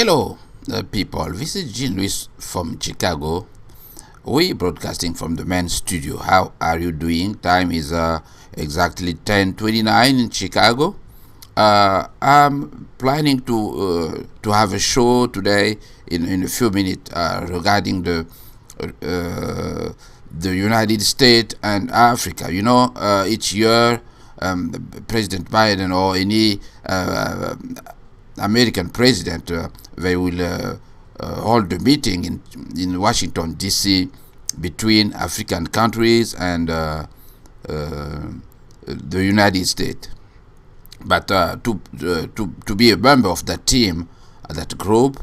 Hello, people. This is Jean Louis from Chicago. We broadcasting from the main studio. How are you doing? Time is exactly 10:29 in Chicago. I'm planning to have a show today in a few minutes regarding the United States and Africa. You know, each year President Biden or any American president, they will hold a meeting in Washington, D.C. between African countries and the United States. But to be a member of that team, that group,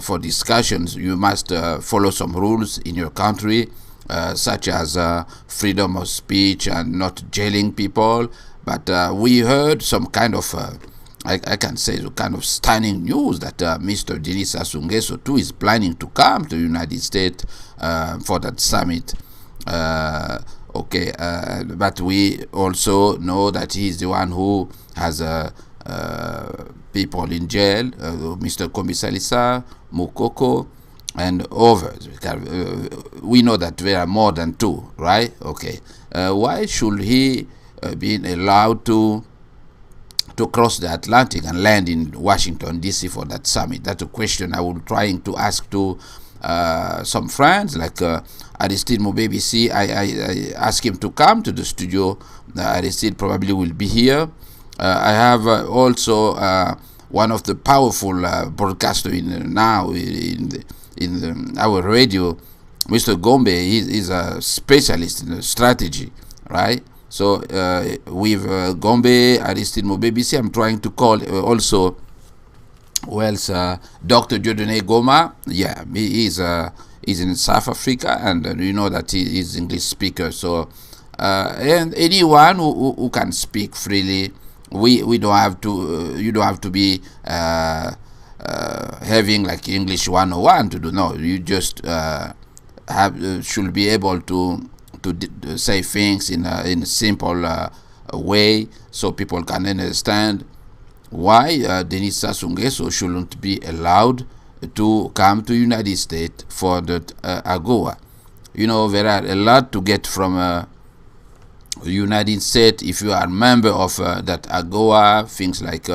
for discussions, you must follow some rules in your country, such as freedom of speech and not jailing people. But we heard some kind of I can say the kind of stunning news that Mr. Denis Sassou Nguesso too is planning to come to the United States for that summit. But we also know that he is the one who has people in jail, Mr. Kombi Salisa, Mukoko, and others. We know that there are more than two, right? Okay. Why should he be allowed to cross the Atlantic and land in Washington, D.C. for that summit? That's a question I will trying to ask to some friends like Aristide Mobebisi. I asked him to come to the studio. Aristide probably will be here. I have also one of the powerful broadcasters in our radio, Mr. Gombe. He's a specialist in strategy, right? So with Gombe, Aristide Mobebisi, I'm trying to call also Dr. Dieudonné Goma. Yeah, he's in South Africa, and you know that he is English speaker. So and anyone who can speak freely, we don't have to. You don't have to be having like English 101 to do. No, you just should be able to say things in a simple way, so people can understand why Denis Sassou Nguesso shouldn't be allowed to come to United States for the AGOA. You know, there are a lot to get from United States if you are a member of that AGOA. Things like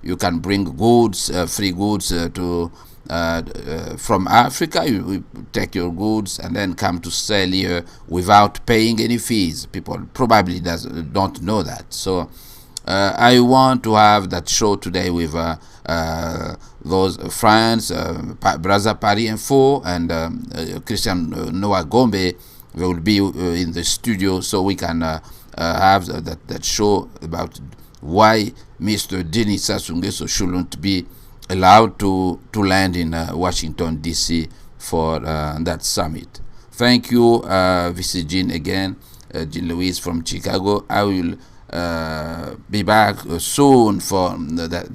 you can bring goods, free goods to from Africa. You take your goods and then come to sell here without paying any fees. People probably don't know that. So I want to have that show today with those friends, Brother Paris Info and Christian Noah Gombe. They will be in the studio, so we can have that show about why Mr. Denis Sassou Nguesso shouldn't be allowed to land in Washington, D.C. for that summit. Thank you. This is Jean again, Jean Louis from Chicago. I will be back soon for that